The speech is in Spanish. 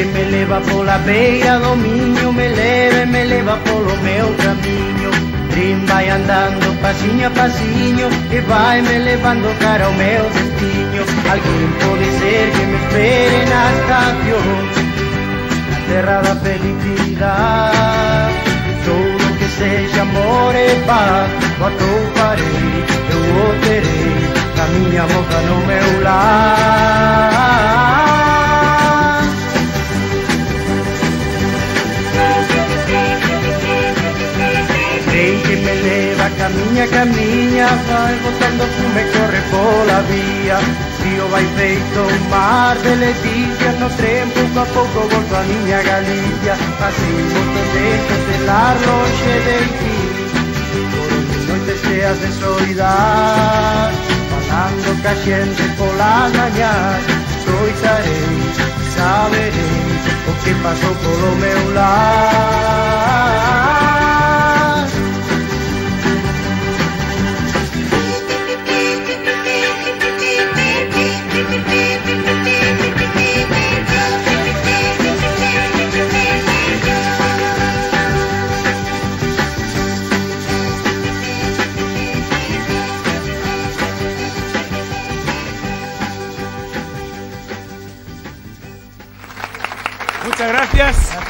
que me leva pola beira do Miño, me leva polo meu camiño. Trin vai andando pasiño a pasiño e vai me levando cara ao meu destino. Alguén pode ser que me espere na estación, na terra da felicidade. Todo que sexa amor e paz, o atoparei, eu o terei, na miña boca no meu lar. Que me leva, camiña, vai botando fume, corre pola vía. Río vai feito un mar de leticias, no tren pouco a pouco volto a miña Galicia. Así volto deixo celar lonxe de ti, por noites cheas de soidade, falando ca xente polas mañás. Escoitarei, saberei o que pasou polo meu lar. Muchas gracias.